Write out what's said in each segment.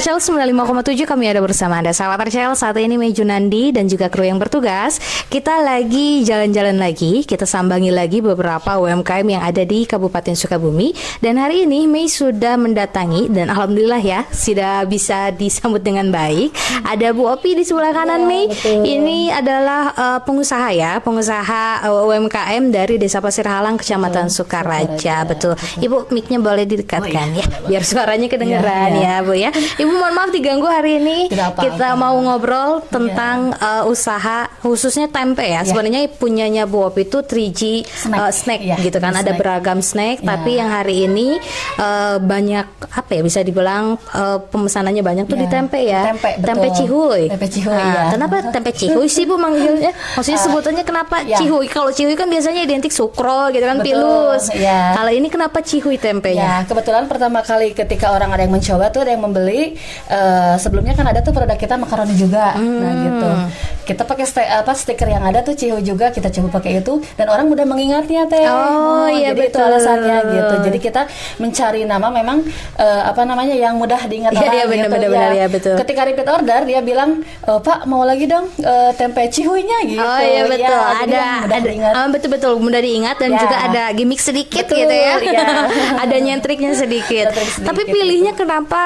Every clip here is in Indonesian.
Archel 95,7 kami ada bersama Anda. Sahabat Archel, saat ini Mei Junandi dan juga kru yang bertugas, kita lagi jalan-jalan lagi, kita sambangi lagi beberapa UMKM yang ada di Kabupaten Sukabumi. Dan hari ini Mei sudah mendatangi dan alhamdulillah ya, sudah bisa disambut dengan baik. Ada Bu Opi di sebelah kanan Mei. Betul. Ini adalah pengusaha ya, pengusaha UMKM dari Desa Pasir Halang, Kecamatan Sukaraja. Betul. Ibu mic-nya boleh didekatkan ya, biar suaranya kedengeran ya Bu ya. Ibu mohon maaf diganggu hari ini. Kita mau ngobrol tentang usaha khususnya tempe ya. Sebenarnya punyanya Bu Opi itu 3G snack gitu kan. Ada beragam snack, tapi yang hari ini banyak apa ya, bisa dibilang pemesanannya banyak tuh di tempe ya. Tempe cihuy. Tempe cihuy ya. Kenapa tempe cihuy sih Bu manggilnya? Maksudnya sebutannya kenapa cihuy? Kalau cihuy kan biasanya identik sukro gitu kan, pilus. Kalau ini kenapa cihuy tempenya? Ya, kebetulan pertama kali ketika orang ada yang mencoba tuh, ada yang membeli. Sebelumnya kan ada tuh produk kita makaroni juga. Nah gitu, kita pakai stiker yang ada tuh cihuy juga, kita coba pakai itu dan orang mudah mengingatnya teh. Iya, jadi betul. itu alasannya gitu. Jadi kita mencari nama memang yang mudah diingat orang. Iya, benar-benar ya, betul. Ketika repeat order dia bilang, Pak mau lagi dong tempe cihuynya gitu. Oh iya betul, ada betul-betul mudah diingat dan juga ada gimmick sedikit gitu ya. Ada nyentriknya sedikit. Tapi pilihnya kenapa?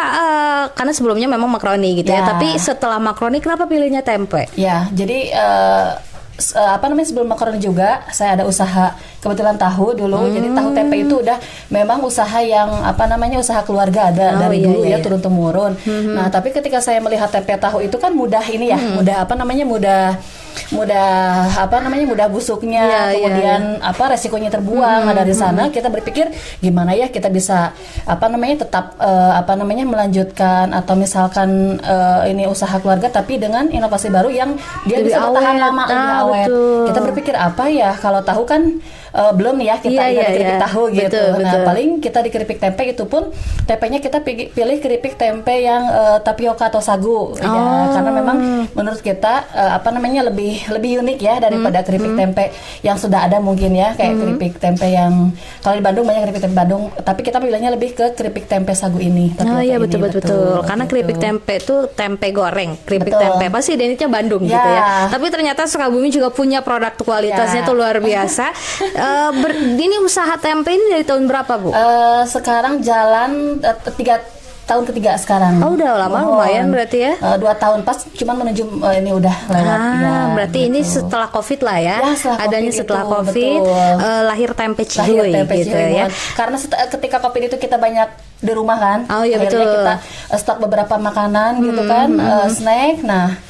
Karena sebelumnya memang makaroni gitu ya. Tapi setelah makaroni kenapa pilihnya tempe? Ya, jadi sebelum makaroni juga saya ada usaha kebetulan tahu dulu. Jadi tahu tempe itu udah memang usaha yang usaha keluarga ada dari dulu ya, turun temurun. Nah, tapi ketika saya melihat tempe tahu itu kan mudah ini ya, mudah busuknya, kemudian resikonya terbuang. Nah, dari sana kita berpikir gimana ya kita bisa tetap melanjutkan atau misalkan ini usaha keluarga tapi dengan inovasi baru yang dia lebih bisa bertahan lama, lebih awet. Betul. Kita berpikir apa ya, kalau tahu kan belum nih ya kita keripik tahu gitu. Nah, paling kita di keripik tempe itu pun tempenya kita pilih keripik tempe yang tapioka atau sagu ya, karena memang menurut kita lebih unik ya daripada keripik tempe yang sudah ada mungkin ya, kayak keripik tempe yang kalau di Bandung banyak keripik tempe Bandung, tapi kita pilihnya lebih ke keripik tempe sagu ini. Betul. Karena keripik tempe itu tempe goreng, keripik tempe pasti identiknya Bandung gitu ya. Tapi ternyata Sukabumi juga punya produk kualitasnya tuh luar biasa. Ini usaha tempe ini dari tahun berapa Bu? Sekarang jalan 3 tahun ketiga sekarang. Oh udah lama, lumayan berarti ya. 2 tahun pas, cuman menuju ini udah lewat. Berarti ini setelah COVID lah ya. Adanya setelah itu, COVID, lahir tempe cihuy gitu ya. Karena ketika COVID itu kita banyak di rumah kan. Akhirnya betul. Kita stok beberapa makanan gitu kan, snack. Nah,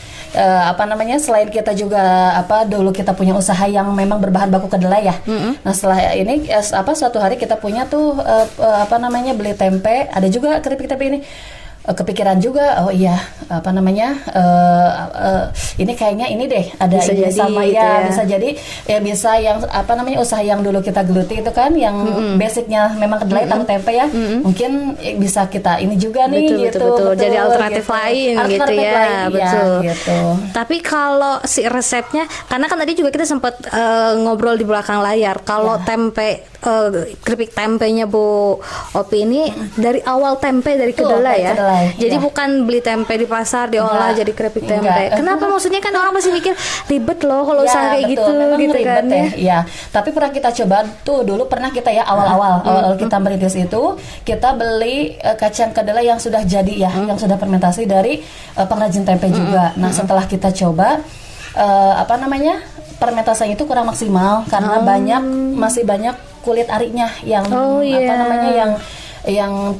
selain kita juga dulu kita punya usaha yang memang berbahan baku kedelai ya. Nah, setelah ini suatu hari kita punya tuh beli tempe, ada juga keripik tempe ini. Kepikiran juga, ini kayaknya ini deh ada bisa ini jadi, sama gitu ya. Bisa jadi ya, bisa yang usaha yang dulu kita geluti itu kan yang basicnya memang kedelai tahu tempe ya, mungkin bisa kita ini juga nih betul. Jadi alternatif lain gitu ya, betul. Gitu. Tapi kalau si resepnya, karena kan tadi juga kita sempat ngobrol di belakang layar, kalau tempe keripik tempenya Bu Opi ini dari awal tempe dari kedelai ya. Jadi bukan beli tempe di pasar diolah jadi keripik tempe. Kenapa? Maksudnya kan orang pasti mikir ribet loh kalau usaha kayak gitu kan ya. Tapi pernah kita coba tuh dulu, pernah kita ya awal kita merintis itu, kita beli kacang kedelai yang sudah jadi ya, yang sudah fermentasi dari pengrajin tempe juga. Nah, setelah kita coba fermentasinya itu kurang maksimal karena masih banyak kulit arinya yang yang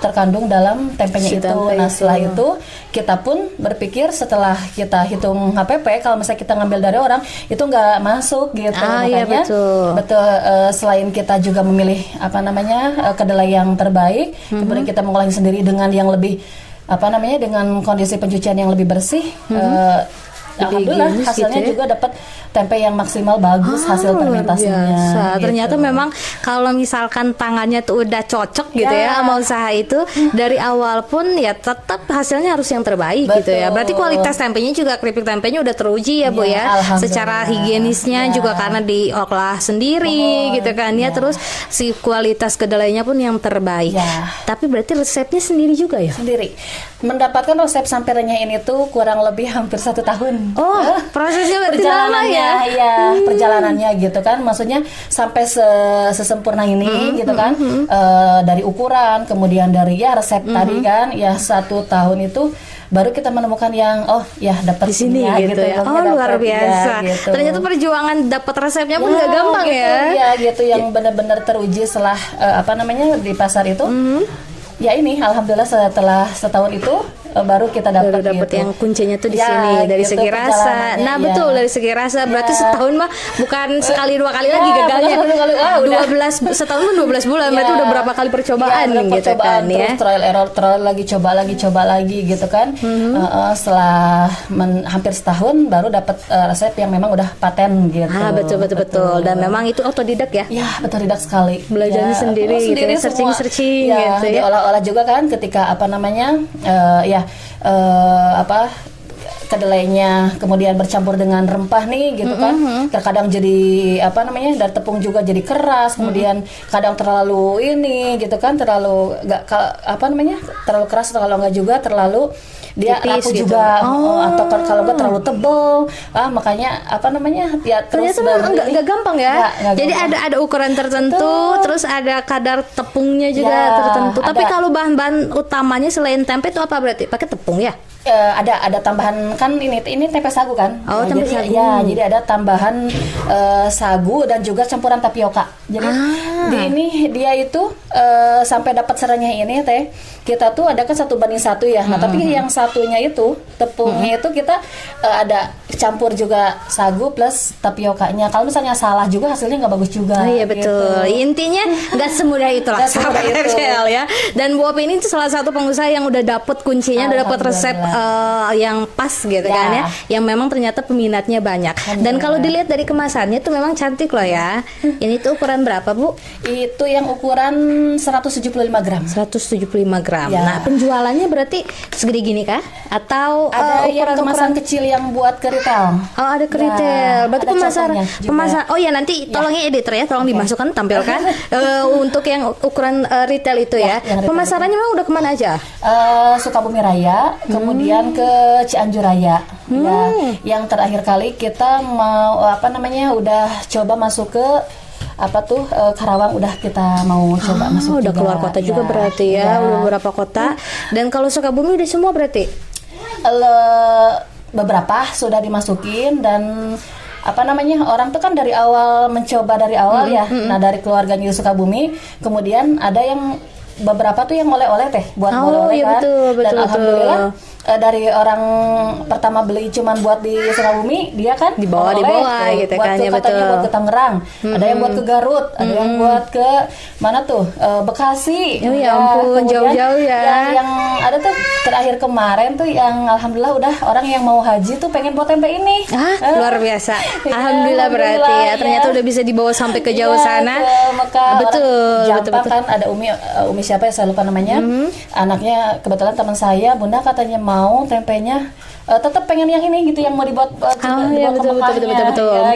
terkandung dalam tempenya itu. Nah, setelah itu kita pun berpikir, setelah kita hitung HPP, kalau misalnya kita ngambil dari orang itu nggak masuk gitu. Makanya betul, selain kita juga memilih kedelai yang terbaik, kemudian kita mengolahnya sendiri dengan yang lebih dengan kondisi pencucian yang lebih bersih. alhamdulillah higienis hasilnya gitu ya. juga dapat tempe yang maksimal bagus hasil Luar fermentasinya. biasa. Gitu. Ternyata memang kalau misalkan tangannya tuh udah cocok gitu ya sama usaha itu, dari awal pun ya tetap hasilnya harus yang terbaik gitu ya. Berarti kualitas tempenya juga, keripik tempenya udah teruji ya Bu ya. Secara higienisnya juga karena diolah sendiri gitu kan ya. Terus si kualitas kedelainya pun yang terbaik. Tapi berarti resepnya sendiri juga ya? Sendiri. Mendapatkan resep sampai renyah ini tuh kurang lebih hampir 1 tahun. Oh, prosesnya berarti lama ya? Iya, perjalanannya gitu kan. Maksudnya sampai sesempurna ini gitu kan. Dari ukuran, kemudian dari resep tadi kan, ya 1 tahun itu baru kita menemukan yang dapat di sini gitu ya. Oh, luar biasa. Gitu. Ternyata perjuangan dapat resepnya pun nggak gampang gitu, ya. Iya gitu, yang benar-benar teruji setelah di pasar itu. Ya ini alhamdulillah setelah setahun itu baru kita dapat gitu. Yang kuncinya tuh di sini dari gitu, segi rasa. Nah, betul dari segi rasa. Berarti setahun mah bukan sekali 2 kali lagi gagalnya. 12 setahun pun 12 bulan. Berarti udah berapa kali percobaan gitu kan ya. Terus trial error, trial lagi, coba lagi gitu kan. Setelah hampir setahun baru dapat resep yang memang udah paten gitu. Betul. Dan memang itu otodidak ya. Ya, otodidak sekali. Belajarnya sendiri gitu ya, searching gitu ya. Diolah-olah juga kan ketika kedelainya kemudian bercampur dengan rempah nih gitu kan. Terkadang jadi dari tepung juga jadi keras, kemudian kadang terlalu ini gitu kan, terlalu terlalu keras, atau kalau enggak juga terlalu dia rapuh gitu juga, atau kalau enggak terlalu tebal. Makanya terus ternyata enggak gampang ya. Jadi gampang. ada ukuran tertentu, terus ada kadar tepungnya juga tertentu. Tapi kalau bahan-bahan utamanya selain tempe itu apa berarti? Pakai tepung ya? Ada tambahan kan, ini tempe sagu kan. Tempe sagu. Jadi ada tambahan sagu dan juga campuran tapioka. Jadi dia itu sampai dapat serenyah ini teh, kita tuh ada kan 1:1 ya. Nah, tapi yang satunya itu tepungnya itu kita ada campur juga sagu plus tapiokanya. Kalau misalnya salah juga hasilnya nggak bagus juga. Iya betul. Gitu. Intinya nggak semudah itulah sahabat RCL ya. Dan Bu Opi ini salah satu pengusaha yang udah dapet kuncinya, udah dapet resep yang pas gitu kan ya. Yang memang ternyata peminatnya banyak. Dan kalau dilihat dari kemasannya tuh memang cantik loh ya. Ini tuh ukuran berapa Bu? Itu yang ukuran 175 gram. 175 gram. Nah, penjualannya berarti segede gini kah? Atau ada yang kemasan kecil yang buat ke retail. Oh, ada ke retail. Berarti pemasaran. Oh ya, nanti tolong ya editor ya, tolong dimasukkan, tampilkan untuk yang ukuran retail itu ya. Pemasarannya memang udah kemana aja? Sukabumi Raya, kemudian ke Cianjur Raya. Yang terakhir kali kita mau udah coba masuk ke Karawang, udah kita mau coba masuk udah juga. Keluar kota juga berarti ya, udah beberapa kota. Dan kalau Sukabumi udah semua berarti? Beberapa sudah dimasukin, dan orang tuh kan dari awal mencoba dari awal ya. Nah, dari keluarganya Sukabumi, kemudian ada yang beberapa tuh yang oleh-oleh teh buat oleh-oleh kan. Dan alhamdulillah dari orang pertama beli cuman buat di Sukabumi, dia kan dibawa gitu buat kan ke, ya, katanya betul. buat ke Tangerang, ada yang buat ke Garut, ada yang buat ke mana tuh, Bekasi. Ya ampun, jauh-jauh ya. Yang ada tuh terakhir kemarin tuh yang alhamdulillah udah orang yang mau haji tuh pengen buat tempe ini. Luar biasa. Alhamdulillah berarti ya. Ternyata udah bisa dibawa sampai ke jauh sana. Ke Mekah. Betul. Kan ada Umi siapa ya, saya lupa namanya. Anaknya kebetulan teman saya, Bunda katanya mau tempenya tetap pengen yang ini gitu, yang mau dibuat betul. Ya,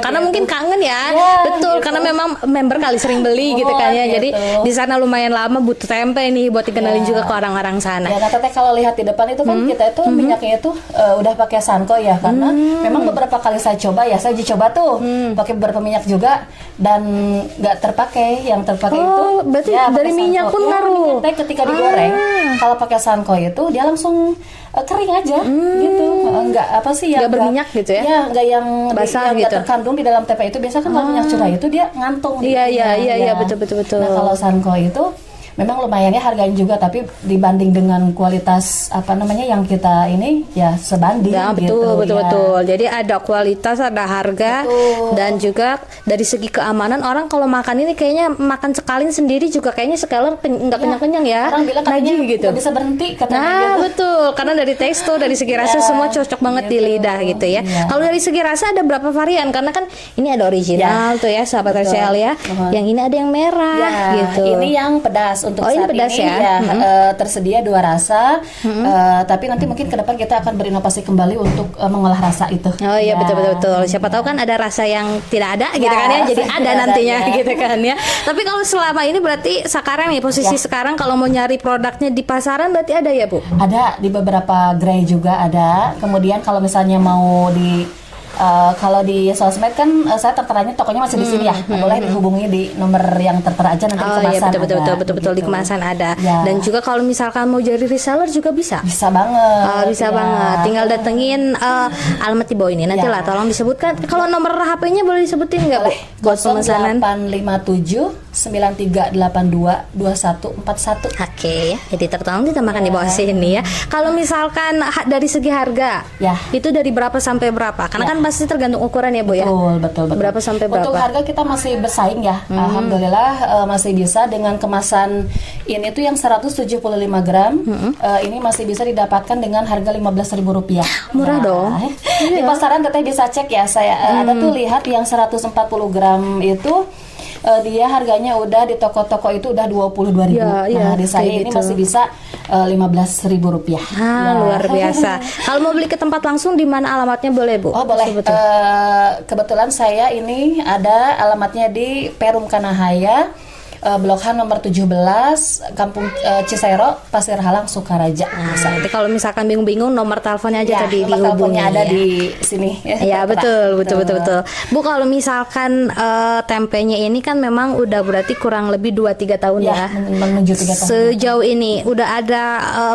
karena gitu. mungkin kangen ya, betul. Gitu. Karena memang member kali sering beli gitu kan ya. Jadi di sana lumayan lama butuh tempe nih buat dikenalin juga ke orang-orang sana. Ya, teteh kalau lihat di depan itu kan kita itu minyaknya itu udah pakai Sanko ya, karena memang beberapa kali saya coba ya, saya coba tuh pakai beberapa minyak juga dan nggak terpakai. Yang terpakai itu berarti dari minyak pun ngaruh. Minyak ketika digoreng kalau pakai Sanko itu dia langsung kering aja gitu. Enggak nggak berminyak gitu ya? Ya, enggak yang basah yang gitu. Terkandung di dalam tempe itu biasa kan kalau minyak curah itu dia ngantung. Iya, betul. Nah, kalau Sanko itu memang lumayan ya harganya juga, tapi dibanding dengan kualitas yang kita ini ya sebanding. Ya, betul. Jadi ada kualitas, ada harga, dan juga dari segi keamanan. Orang kalau makan ini kayaknya makan sekali sendiri juga kayaknya sekali nggak kenyang-kenyang ya. Orang bilang katanya gitu. nggak bisa berhenti katanya. Nah, gitu. betul. betul, karena dari tekstur, dari segi rasa semua cocok banget di lidah gitu ya. Kalau dari segi rasa ada berapa varian? Karena kan ini ada original tuh ya, sahabat RCL ya. Yang ini ada yang merah gitu. Ini yang pedas untuk saat ini pedas ini ya. Tersedia 2 rasa. Tapi nanti mungkin ke depan kita akan berinovasi kembali untuk mengolah rasa itu. Oh iya, betul. Siapa tahu kan ada rasa yang tidak ada gitu kan ya, jadi ada nantinya gitu kan ya. Tapi kalau selama ini berarti sekarang nih posisi sekarang kalau mau nyari produknya di pasaran berarti ada ya Bu? Ada di beberapa gerai juga ada. Kemudian kalau misalnya mau kalau di sosmed kan saya terteranya tokonya masih di sini ya. Boleh dihubungi di nomor yang tertera aja nanti di kemasan. Iya betul di kemasan ada. Dan juga kalau misalkan mau jadi reseller juga bisa. Bisa banget. Bisa banget. Tinggal datengin alamat di bawah ini. Nanti lah tolong disebutkan. Kalau nomor HP-nya boleh disebutin nggak Bu? Buat pemesanan. 0857 9382 2141. Oke, jadi tertolong ditambahkan di bawah sini ya. Kalau misalkan dari segi harga, itu dari berapa sampai berapa? Karena kan pasti tergantung ukuran ya Bu ya. Betul. Berapa sampai berapa? Untuk harga kita masih bersaing ya. Alhamdulillah masih bisa dengan kemasan ini tuh yang 175 gram. Ini masih bisa didapatkan dengan harga Rp15.000. Murah dong. Di pasaran teteh bisa cek ya. Saya ada tuh lihat yang 140 gram itu dia harganya udah di toko-toko itu udah 22.000. Nah, di saya ini masih bisa Rp15.000. Luar biasa. Kalau mau beli ke tempat langsung di mana alamatnya boleh Bu? Oh boleh. Kebetulan saya ini ada alamatnya di Perum Kanahaya, Blok H nomor 17, Kampung Cisaero, Pasir Halang, Sukaraja. Nanti kalau misalkan bingung-bingung nomor teleponnya aja tadi nomor dihubungi. Teleponnya ada di sini. Ya betul. Bu, kalau misalkan tempenya ini kan memang udah berarti kurang lebih 2-3 tahun ya. Menuju 3 tahun. Sejauh ini udah ada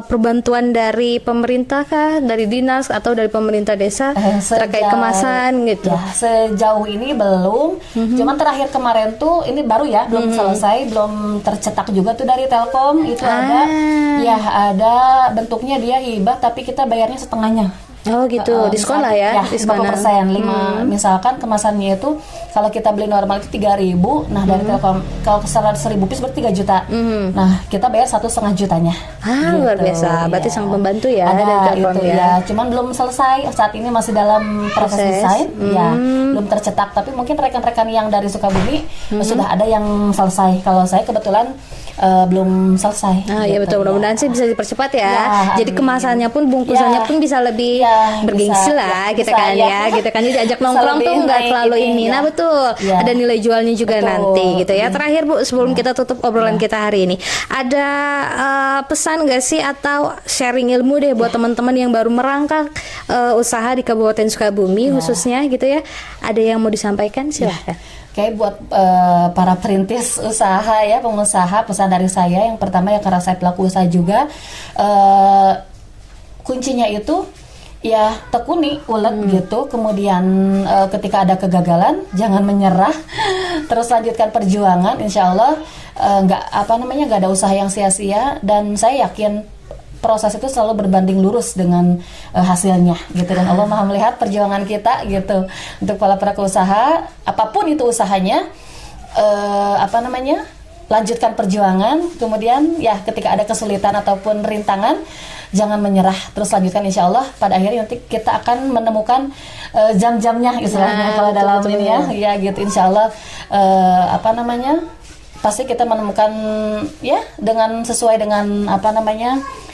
perbantuan dari pemerintah kah, dari dinas atau dari pemerintah desa terkait kemasan gitu? Ya, sejauh ini belum. Cuman terakhir kemarin tuh ini baru ya, belum selesai. Belum tercetak juga tuh dari Telkom itu ada bentuknya dia hibah tapi kita bayarnya setengahnya. Oh gitu, diskon lah ya, diskonan 5%. Misalkan kemasannya itu kalau kita beli normal itu 3.000, nah dari Telkom kalau 100.000 piece berarti 3 juta. Nah kita bayar 1,5 jutanya. Gitu. Luar biasa, berarti sangat membantu ya dari Telkom itu, ya. Cuman belum selesai, saat ini masih dalam proses desain, ya belum tercetak. Tapi mungkin rekan-rekan yang dari Sukabumi sudah ada yang selesai. Kalau saya kebetulan belum selesai. Iya betul, mudah-mudahan sih bisa dipercepat ya. Jadi kemasannya pun, bungkusannya pun bisa lebih bergengsi lah, gitu kan ya. Gitu kan, jadi ajak nongkrong tuh nggak terlalu ini. Nah betul, ada nilai jualnya juga nanti gitu ya. Terakhir Bu, sebelum kita tutup obrolan kita hari ini, ada pesan nggak sih atau sharing ilmu deh buat teman-teman yang baru merangkak usaha di Kabupaten Sukabumi khususnya gitu ya. Ada yang mau disampaikan? Silahkan. Kayak buat para perintis usaha ya, pengusaha, pesan dari saya yang pertama ya, karena saya pelaku usaha juga, kuncinya itu ya tekuni, ulet gitu. Kemudian ketika ada kegagalan jangan menyerah, terus lanjutkan perjuangan. Insya Allah nggak ada usaha yang sia-sia, dan saya yakin proses itu selalu berbanding lurus dengan hasilnya gitu, dan Allah Maha melihat perjuangan kita gitu. Untuk para pelaku usaha apapun itu usahanya, lanjutkan perjuangan. Kemudian ya ketika ada kesulitan ataupun rintangan jangan menyerah, terus lanjutkan. Insya Allah pada akhirnya nanti kita akan menemukan jam-jamnya istilahnya kalau dalam ini ya gitu. Insya Allah pasti kita menemukan ya dengan sesuai dengan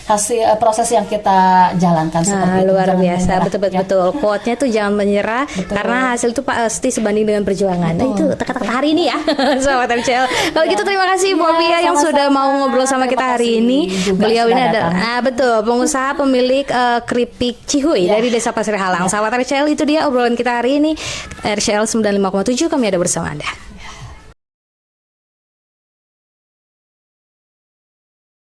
hasil proses yang kita jalankan seperti itu. Luar biasa, betul. Quote-nya tuh jangan menyerah, karena hasil itu pasti sebanding dengan perjuangan. Nah itu kata-kata hari ini ya, sahabat RCL. Kalau gitu terima kasih Bu Alvia yang sudah mau ngobrol sama kita hari ini. Beliau ini adalah pengusaha pemilik keripik Cihuy dari Desa Pasir Halang. Sahabat RCL, itu dia obrolan kita hari ini. RCL 95,7, kami ada bersama Anda.